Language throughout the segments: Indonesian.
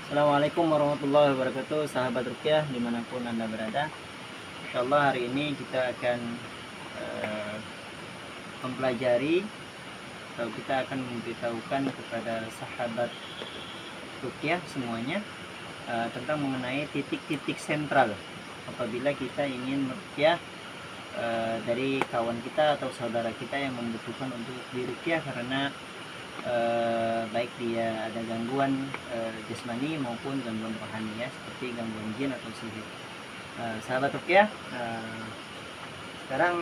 Assalamualaikum warahmatullahi wabarakatuh, sahabat rukyah dimanapun Anda berada. Insyaallah hari ini kita akan mempelajari atau kita akan memberitahukan kepada sahabat rukyah semuanya tentang mengenai titik-titik sentral apabila kita ingin merukyah dari kawan kita atau saudara kita yang membutuhkan untuk dirukyah karena baik dia ada gangguan jasmani maupun gangguan rohani, ya, seperti gangguan jin atau sihir. Sahabat rukyah, sekarang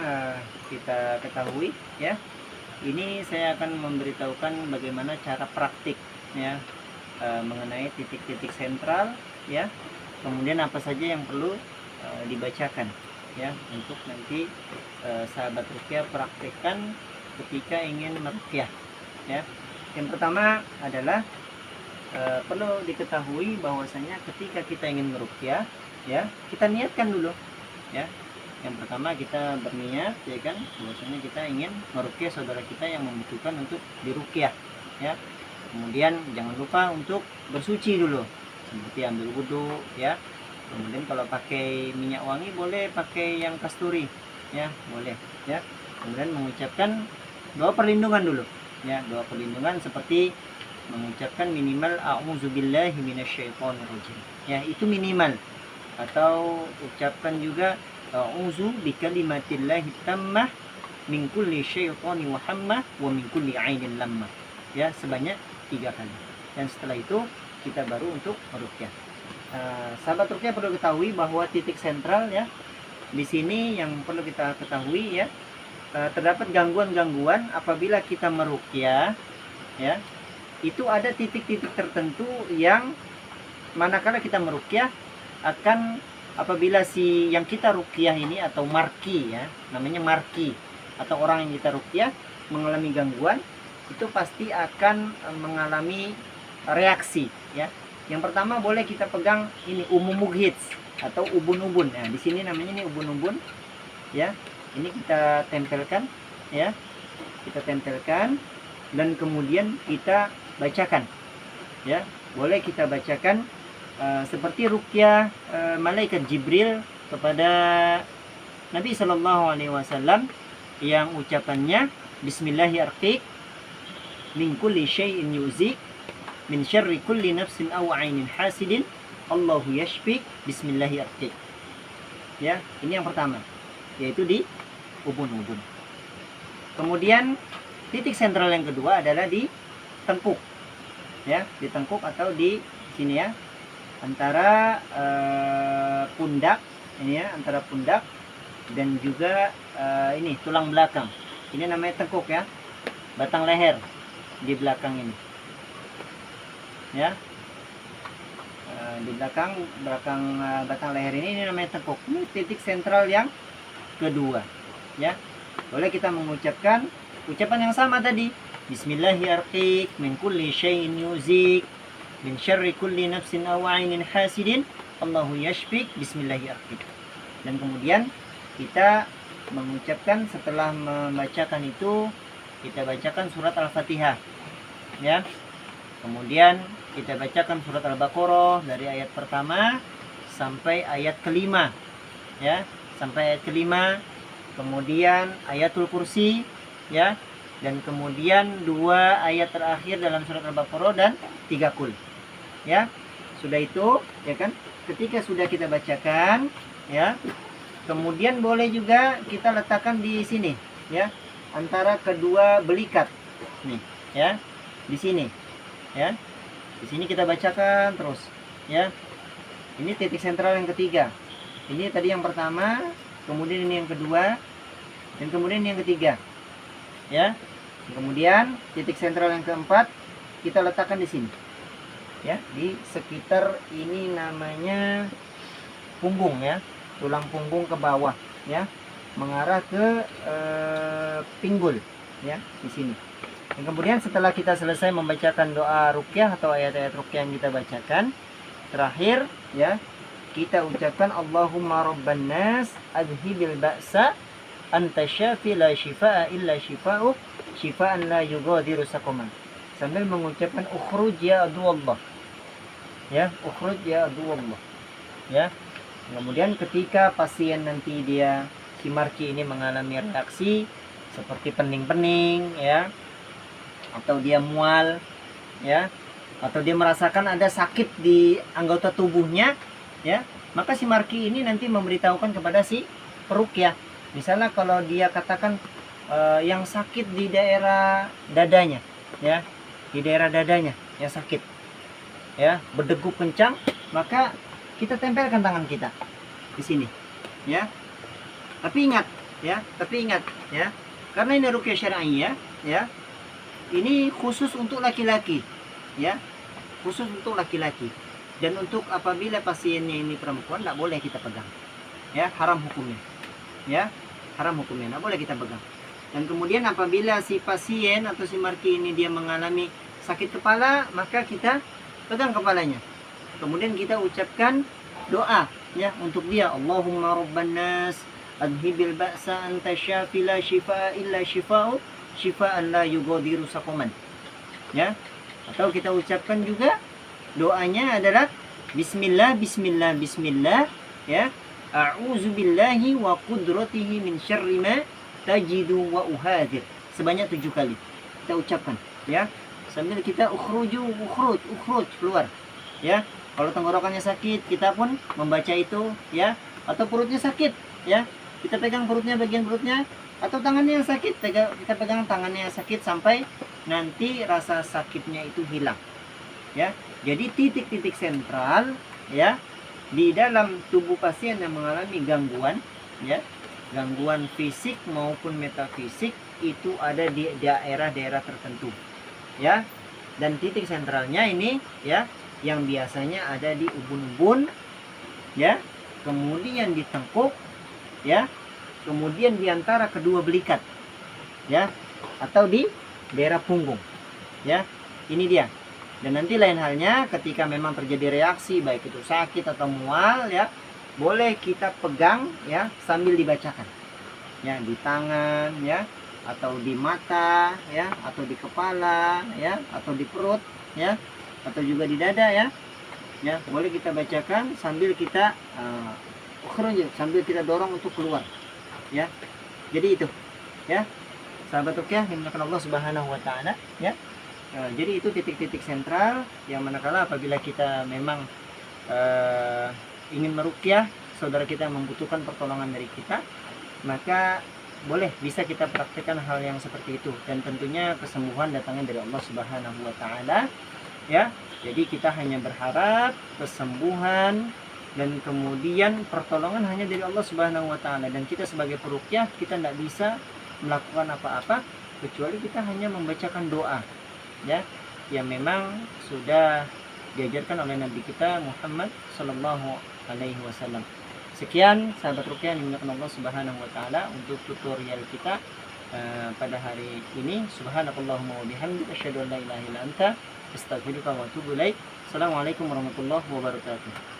kita ketahui, ya, ini saya akan memberitahukan bagaimana cara praktik, ya, mengenai titik-titik sentral, ya, kemudian apa saja yang perlu dibacakan, ya, untuk nanti sahabat rukyah praktekkan ketika ingin merukyah, ya. Yang pertama adalah perlu diketahui bahwasanya ketika kita ingin merukyah, ya, kita niatkan dulu, ya. Yang pertama kita berniat, ya kan, bahwasanya kita ingin merukyah saudara kita yang membutuhkan untuk dirukyah, ya. Kemudian jangan lupa untuk bersuci dulu, seperti ambil wudhu, ya. Kemudian kalau pakai minyak wangi boleh pakai yang kasturi, ya, boleh, ya. Kemudian mengucapkan doa perlindungan dulu, ya, doa perlindungan seperti mengucapkan minimal a'udzubillahi minasyaitonirrajim, ya, itu minimal. Atau ucapkan juga a'udzu bikalimatillahi tammah min kulli syaitani wa hammah wa min kulli ainin lammah, ya, sebanyak 3 kali. Dan setelah itu kita baru untuk merukyah. Sahabat rukyah perlu ketahui bahwa titik sentral, ya, di sini yang perlu kita ketahui, ya, terdapat gangguan-gangguan apabila kita merukyah, ya, itu ada titik-titik tertentu yang manakala kita merukyah akan apabila si yang kita rukyah ini atau marki, ya, namanya marki, atau orang yang kita rukyah mengalami gangguan, itu pasti akan mengalami reaksi, ya. Yang pertama boleh kita pegang ini umumughits atau ubun-ubun. Nah, di sini namanya ini ubun-ubun, ya. Ini kita tempelkan, ya, kita tempelkan dan kemudian kita bacakan, ya. Boleh kita bacakan seperti rukyah malaikat Jibril kepada Nabi Shallallahu Alaihi Wasallam yang ucapannya Bismillahirrahmanirrahim min kulli syai'in yuzik min syarri kulli nafsin aw ainin hasidin Allahu yashfik Bismillahirrahmanirrahim, ya. Ini yang pertama, yaitu di ubun-ubun. Kemudian titik sentral yang kedua adalah di tengkuk, ya, di tengkuk atau di sini, ya, antara pundak ini, ya, antara pundak dan juga ini tulang belakang. Ini namanya tengkuk, ya, batang leher di belakang ini, ya, di belakang batang leher ini namanya tengkuk. Ini titik sentral yang kedua, ya. Boleh kita mengucapkan ucapan yang sama tadi, Bismillahirrahmanirrahim min kulli syai'in yuzik min syarri kulli nafsin aw 'ainin hasidin Allahu yashfik Bismillahirrahmanirrahim. Dan kemudian kita mengucapkan setelah membacakan itu, kita bacakan surat Al-Fatihah, ya. Kemudian kita bacakan surat Al-Baqarah dari ayat pertama sampai ayat kelima, ya, sampai ayat kelima. Kemudian ayatul kursi, ya, dan kemudian 2 ayat terakhir dalam surat Al-Baqarah dan 3 kul, ya. Sudah itu, ya kan, ketika sudah kita bacakan, ya, kemudian boleh juga kita letakkan di sini, ya, antara kedua belikat nih, ya, di sini, ya, di sini kita bacakan terus, ya. Ini titik sentral yang ketiga. Ini tadi yang pertama, kemudian ini yang kedua, dan kemudian ini yang ketiga, ya. Kemudian titik sentral yang keempat kita letakkan di sini, ya, di sekitar ini namanya punggung, ya, tulang punggung ke bawah, ya, mengarah ke pinggul, ya, di sini. Dan kemudian setelah kita selesai membacakan doa rukyah atau ayat-ayat rukyah yang kita bacakan, terakhir, ya, kita ucapkan Allahumma rabban nas adhibil ba'sa anta syafi la shifaa illa shifa'uk syifaan la yughadiru saqaman, sambil mengucapkan ukhruj ya adu Allah, Ya, ukhruj ya aduwallah. Ya. Kemudian ketika pasien nanti dia si Marki ini mengalami reaksi seperti pening-pening ya, atau dia mual ya, atau dia merasakan ada sakit di anggota tubuhnya ya, maka si Marki ini nanti memberitahukan kepada si peruqyah. Misalnya kalau dia katakan yang sakit di daerah dadanya ya, di daerah dadanya yang sakit ya, berdegup kencang, maka kita tempelkan tangan kita di sini ya. Tapi ingat ya, karena ini ruqyah syar'iyyah ya, ini khusus untuk laki-laki ya, khusus untuk laki-laki. Dan untuk apabila pasiennya ini perempuan, tidak boleh kita pegang ya, haram hukumnya ya, haram hukumnya, tidak boleh kita pegang. Dan kemudian apabila si pasien atau si Marki ini dia mengalami sakit kepala, maka kita pegang kepalanya, kemudian kita ucapkan doa ya untuk dia, Allahumma rabban nas adhibil ba'sa anta syafi la shifaa illa shifa'u shifaan la yughadiru saqaman ya. Atau kita ucapkan juga doanya adalah bismillah bismillah bismillah ya, a'udzu billahi wa qudratihi min syarri ma tajidu wa uhadir, sebanyak 7 kali kita ucapkan ya, sambil kita ukhruj keluar ya. Kalau tenggorokannya sakit, kita pun membaca itu ya. Atau perutnya sakit ya, kita pegang perutnya, bagian perutnya. Atau tangannya yang sakit, kita pegang tangannya yang sakit sampai nanti rasa sakitnya itu hilang ya. Jadi titik-titik sentral ya di dalam tubuh pasien yang mengalami gangguan ya, gangguan fisik maupun metafisik, itu ada di daerah-daerah tertentu ya. Dan titik sentralnya ini ya, yang biasanya ada di ubun-ubun ya, kemudian di tengkuk ya, kemudian di antara kedua belikat ya, atau di daerah punggung ya. Ini dia. Dan nanti lain halnya ketika memang terjadi reaksi baik itu sakit atau mual ya, boleh kita pegang ya sambil dibacakan ya, di tangan ya, atau di mata ya, atau di kepala ya, atau di perut ya, atau juga di dada ya. Ya, boleh kita bacakan sambil kita sambil kita dorong untuk keluar ya. Jadi itu ya, sahabat ruqyah yang dimuliakan Allah Subhanahu wa taala ya. Jadi itu titik-titik sentral yang manakala apabila kita memang ingin meruqyah saudara kita membutuhkan pertolongan dari kita, maka boleh bisa kita praktikkan hal yang seperti itu. Dan tentunya kesembuhan datangnya dari Allah Subhanahu wa taala ya. Jadi kita hanya berharap kesembuhan dan kemudian pertolongan hanya dari Allah Subhanahu wa taala. Dan kita sebagai peruqyah, kita tidak bisa melakukan apa-apa kecuali kita hanya membacakan doa ya, yang memang sudah diajarkan oleh Nabi kita Muhammad sallallahu alaihi wasallam. Sekian sahabat ruqyah yang dimuliakan Allah Subhanahu wa taala untuk tutorial kita pada hari ini. Subhanakallahumma wa bihamdika asyhadu an la ilaha illa anta astaghfiruka wa atubu ilaik. Assalamualaikum warahmatullahi wabarakatuh.